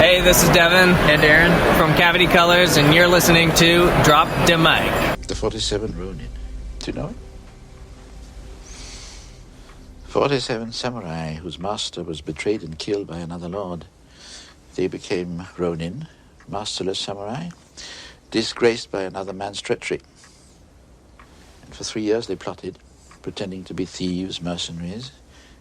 Hey, this is Devin and Aaron from Cavity Colors, and you're listening to Drop the Mic. The 47 Ronin. Do you know it? 47 samurai whose master was betrayed and killed by another lord. They became Ronin, masterless samurai, disgraced by another man's treachery. And for 3 years they plotted, pretending to be thieves, mercenaries,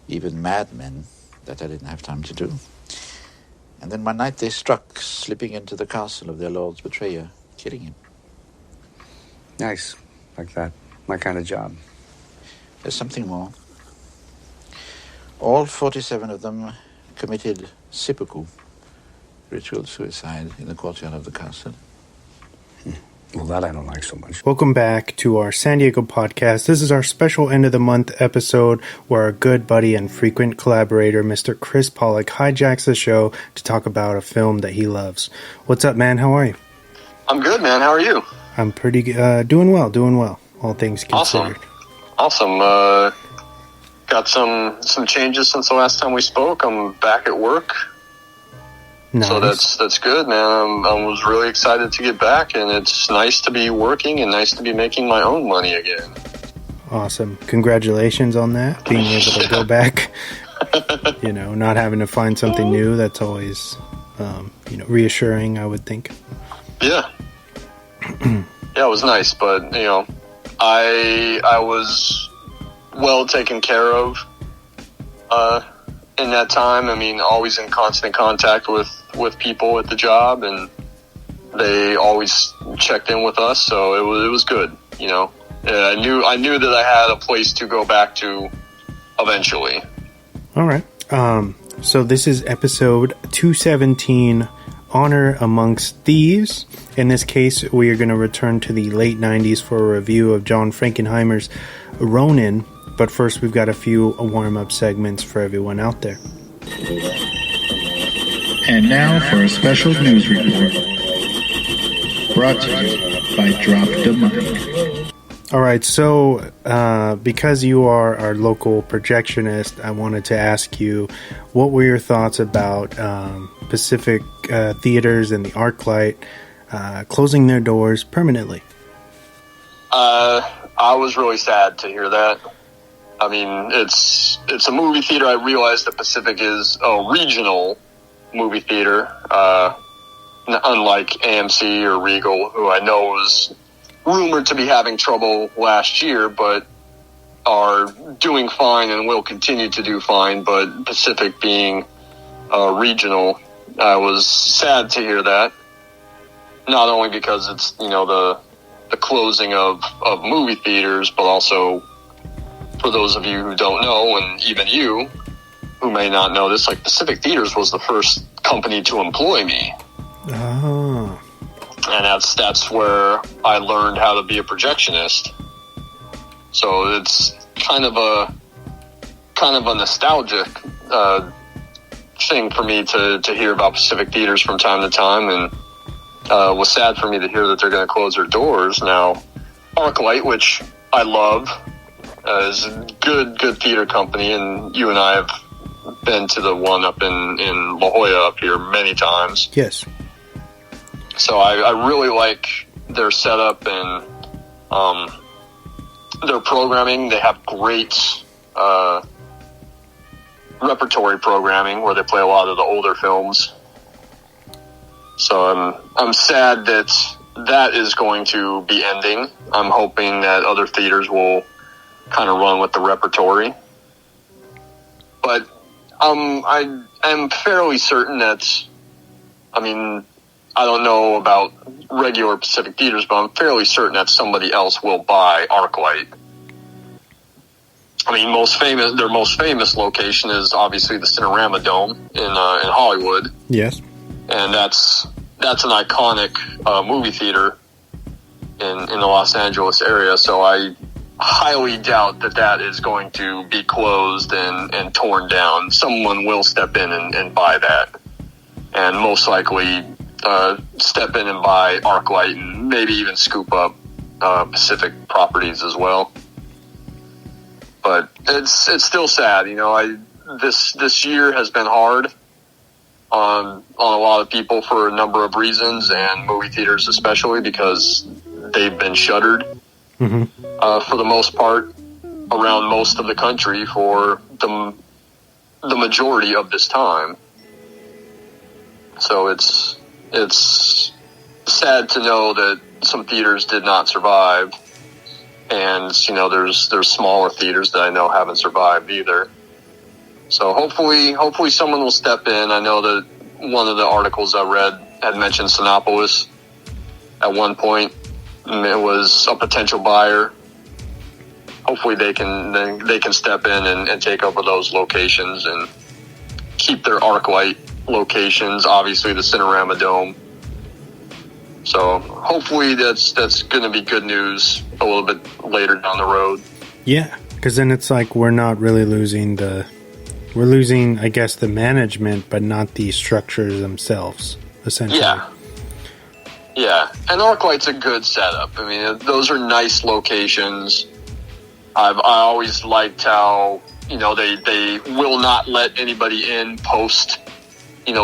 even madmen that I didn't have time to do. And then one night they struck, slipping into the castle of their lord's betrayer, killing him. Nice. Like that. My kind of job. There's something more. All 47 of them committed seppuku, ritual suicide, in the courtyard of the castle. Well, that I don't like so much. Welcome back to our San Diego podcast. This is our special end of the month episode where our good buddy and frequent collaborator, Mr. Chris Pawlak, hijacks the show to talk about a film that he loves. What's up, man? How are you? I'm good, man. How are you? I'm pretty doing well. All things considered. Awesome. Got some changes since the last time we spoke. I'm back at work. Nice. So that's good, man. I was really excited to get back, and it's nice to be working and nice to be making my own money again. Awesome. Congratulations on that, being able to go back. Not having to find something new. That's always, reassuring, I would think. Yeah. Yeah, it was nice, but, I was well taken care of in that time. I mean, always in constant contact with people at the job, and they always checked in with us, so it was good. I knew that I had a place to go back to eventually. All right. So this is episode 217, Honor Amongst Thieves. In this case, we are going to return to the late 90s for a review of John Frankenheimer's Ronin. But first, we've got a few warm-up segments for everyone out there. And now for a special news report. Brought to you by Drop the Mic. All right, so because you are our local projectionist, I wanted to ask you, what were your thoughts about Pacific Theaters and the ArcLight closing their doors permanently? I was really sad to hear that. I mean, it's a movie theater. I realize that Pacific is a regional movie theater, unlike AMC or Regal, who I know was rumored to be having trouble last year, but are doing fine and will continue to do fine. But Pacific being regional, I was sad to hear that. Not only because it's, the closing of movie theaters, but also for those of you who don't know, and even you who may not know this, like Pacific Theaters was the first company to employ me. Oh. And that's where I learned how to be a projectionist. So it's kind of a nostalgic thing for me to hear about Pacific Theaters from time to time, and was sad for me to hear that they're going to close their doors. Now, ArcLight, which I love, is a good theater company, and you and I have been to the one up in La Jolla up here many times. Yes. So I really like their setup and their programming. They have great repertory programming where they play a lot of the older films. So I'm sad that is going to be ending. I'm hoping that other theaters will kind of run with the repertory. But I am fairly certain that, I don't know about regular Pacific Theaters, but I'm fairly certain that somebody else will buy ArcLight. Their most famous location is obviously the Cinerama Dome in Hollywood. Yes. And that's an iconic movie theater in the Los Angeles area. So I highly doubt that is going to be closed and torn down. Someone will step in and buy that, and most likely step in and buy ArcLight and maybe even scoop up Pacific properties as well. But it's still sad, this year has been hard. on a lot of people for a number of reasons, and movie theaters especially because they've been shuttered for the most part around most of the country for the majority of this time. So it's sad to know that some theaters did not survive, and there's smaller theaters that I know haven't survived either. So hopefully someone will step in. I know that one of the articles I read had mentioned Sinopolis at one point. It was a potential buyer. Hopefully they can step in and take over those locations and keep their ArcLight locations. Obviously, the Cinerama Dome. So hopefully that's going to be good news a little bit later down the road. Yeah, because then it's like we're not really losing we're losing, I guess, the management, but not the structures themselves, essentially. Yeah, and ArcLight's a good setup. I mean, those are nice locations. I always liked how, they will not let anybody in post,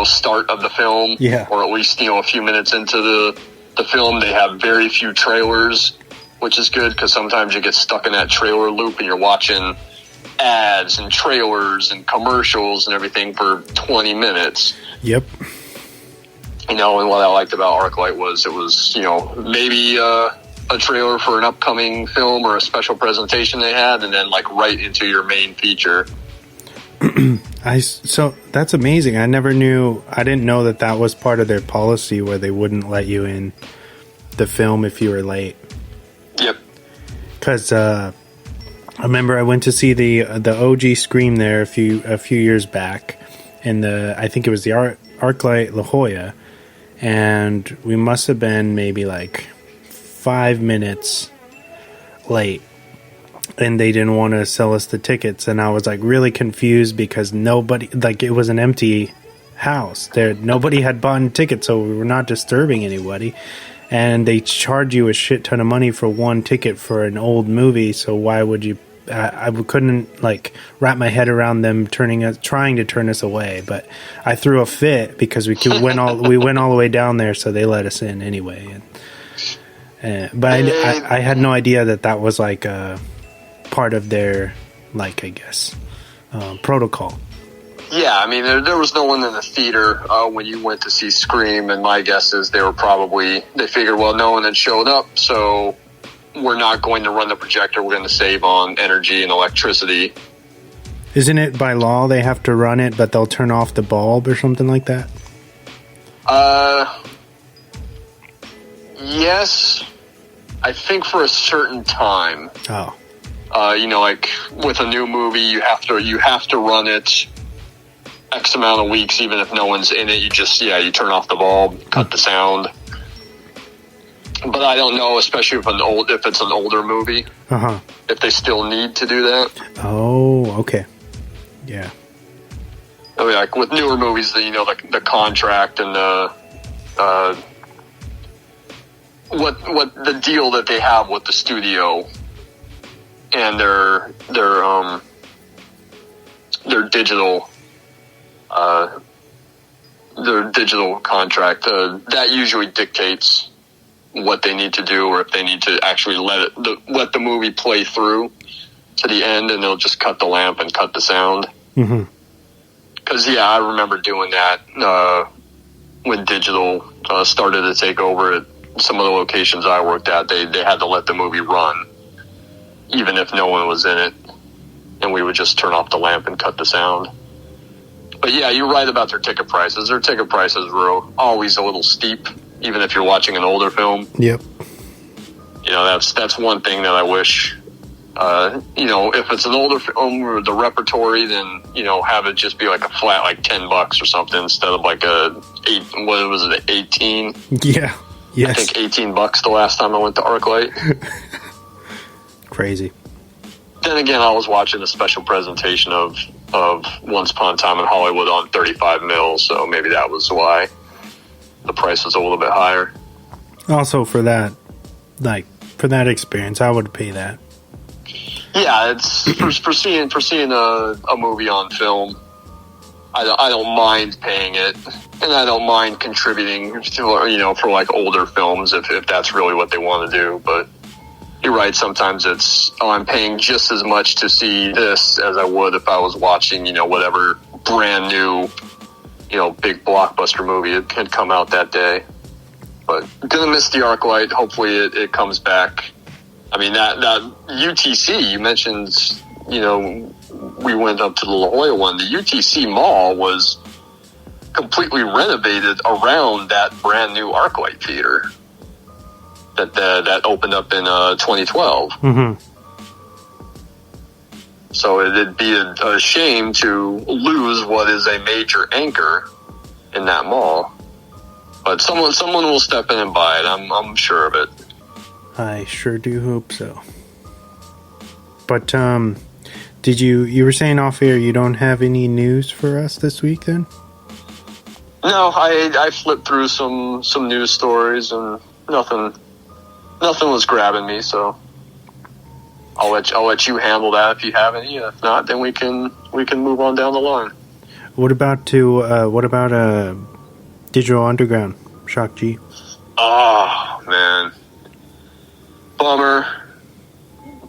start of the film. Yeah. Or at least, a few minutes into the film. They have very few trailers, which is good because sometimes you get stuck in that trailer loop and you're watching ads and trailers and commercials and everything for 20 minutes. Yep. And what I liked about ArcLight was it was, maybe a trailer for an upcoming film or a special presentation they had, and then right into your main feature. So that's amazing. I didn't know that was part of their policy where they wouldn't let you in the film if you were late. Yep. Because I remember I went to see the OG Scream there a few years back, and I think it was the ArcLight La Jolla, and we must have been maybe 5 minutes late, and they didn't want to sell us the tickets, and I was really confused because nobody, it was an empty house there, nobody had bought tickets, so we were not disturbing anybody. And they charge you a shit ton of money for one ticket for an old movie. So why would you? I couldn't wrap my head around them trying to turn us away. But I threw a fit because we went all the way down there, so they let us in anyway. But I had no idea that was a part of their I guess protocol. Yeah, I mean, there was no one in the theater when you went to see Scream, and my guess is they figured, well, no one had showed up, so we're not going to run the projector. We're going to save on energy and electricity. Isn't it by law they have to run it, but they'll turn off the bulb or something like that? Yes, I think for a certain time. Oh. With a new movie, you have to run it X amount of weeks, even if no one's in it. You turn off the bulb, cut the sound. But I don't know, especially if it's an older movie, if they still need to do that. Oh, okay, yeah. I mean, with newer movies, the contract and what the deal that they have with the studio and their digital. Their digital contract that usually dictates what they need to do, or if they need to actually let the movie play through to the end, and they'll just cut the lamp and cut the sound. Because I remember doing that when digital started to take over at some of the locations I worked at. They had to let the movie run even if no one was in it, and we would just turn off the lamp and cut the sound. But yeah, you're right about their ticket prices. Their ticket prices were always a little steep, even if you're watching an older film. Yep. That's one thing that I wish. If it's an older film or the repertory, then have it just be a flat $10 or something instead of what was it, 18? Yeah. Yes. I think $18 the last time I went to ArcLight. Crazy. Then again, I was watching a special presentation of Once Upon a Time in Hollywood on 35 mil, so maybe that was why the price was a little bit higher. Also, for that experience, I would pay that. Yeah, it's for seeing a movie on film. I don't mind paying it, and I don't mind contributing to, for like older films if that's really what they want to do. But you're right. Sometimes it's, I'm paying just as much to see this as I would if I was watching, whatever brand new, big blockbuster movie had come out that day. But gonna miss the ArcLight. Hopefully it comes back. I mean, that UTC you mentioned, we went up to the La Jolla one. The UTC mall was completely renovated around that brand new ArcLight theater that opened up in 2012. Mm-hmm. So it'd be a shame to lose what is a major anchor in that mall. But someone will step in and buy it. I'm sure of it. I sure do hope so. But did you were saying off air you don't have any news for us this week then? No, I flipped through some news stories and nothing was grabbing me, so I'll let you handle that if you have any. If not, then we can move on down the line. What about Digital Underground, Shock G? Oh man, bummer.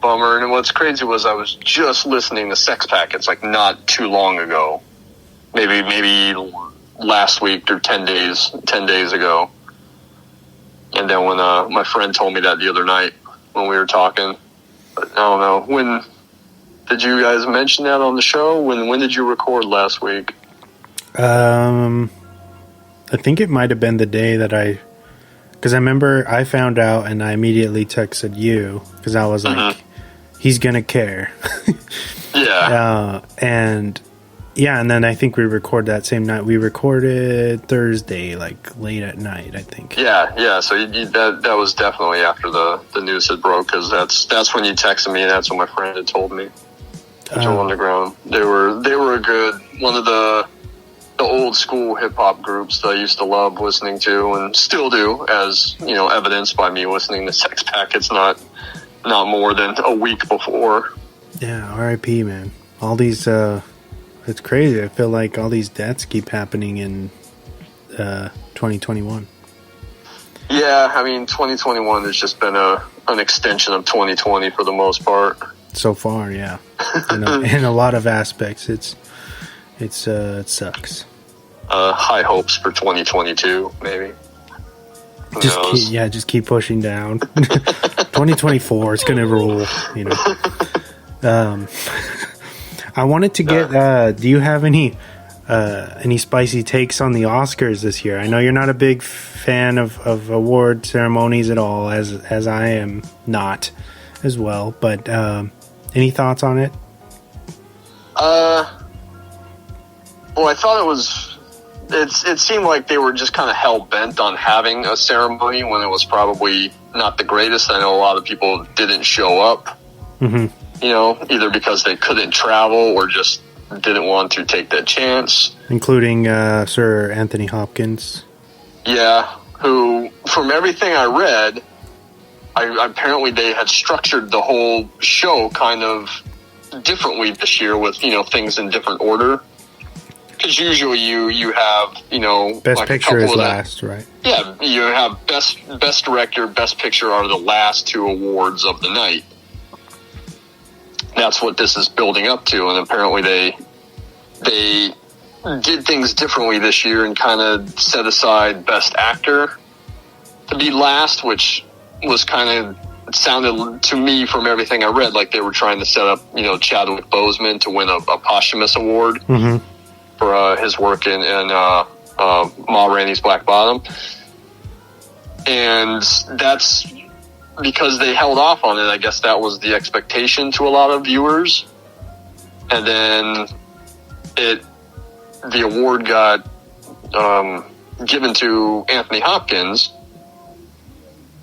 And what's crazy was I was just listening to Sex Packets like not too long ago, maybe last week or 10 days ago. And then when my friend told me that the other night when we were talking, but I don't know, when did you guys mention that on the show? When did you record last week? I think it might have been the day that because I remember I found out and I immediately texted you because I was like, he's gonna care. Yeah. And then I think we recorded that same night. We recorded Thursday, like late at night, I think. Yeah. So that was definitely after the news had broke, because that's when you texted me, and that's when my friend had told me. Digital Underground. They were a good one of the old school hip hop groups that I used to love listening to and still do, as evidenced by me listening to Sex Packets not more than a week before. Yeah, R.I.P. man. All these it's crazy. I feel like all these deaths keep happening in 2021. Yeah, I mean 2021 has just been an extension of 2020 for the most part. So far, yeah. In a lot of aspects, it sucks. High hopes for 2022, maybe. Just keep pushing down. 2024 is gonna roll. I wanted to get. Do you have any spicy takes on the Oscars this year? I know you're not a big fan of award ceremonies at all, as I am not as well. But any thoughts on it? Well, I thought it seemed like they were just kind of hell-bent on having a ceremony when it was probably not the greatest. I know a lot of people didn't show up, either because they couldn't travel or just didn't want to take that chance. Including Sir Anthony Hopkins. Yeah, who, from everything I read, apparently they had structured the whole show kind of differently this year with, things in different order. Because usually you have, Best like Picture is last, right? Yeah, you have best director, best picture are the last two awards of the night. That's what this is building up to, and apparently they did things differently this year and kind of set aside best actor to be last, which was it sounded to me from everything I read like they were trying to set up, Chadwick Boseman to win a posthumous award. Mm-hmm. For his work in Ma Rainey's Black Bottom. And that's because they held off on it. I guess that was the expectation to a lot of viewers. And then the award got given to Anthony Hopkins.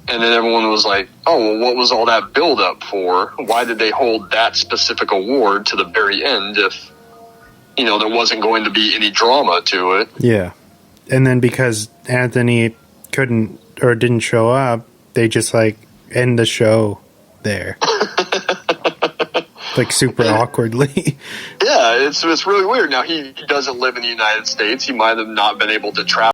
And then everyone was like, oh, well, what was all that build-up for? Why did they hold that specific award to the very end if there wasn't going to be any drama to it? Yeah. And then because Anthony couldn't or didn't show up, they just end the show there. Super awkwardly. Yeah, Yeah, it's really weird. Now, he doesn't live in the United States. He might have not been able to travel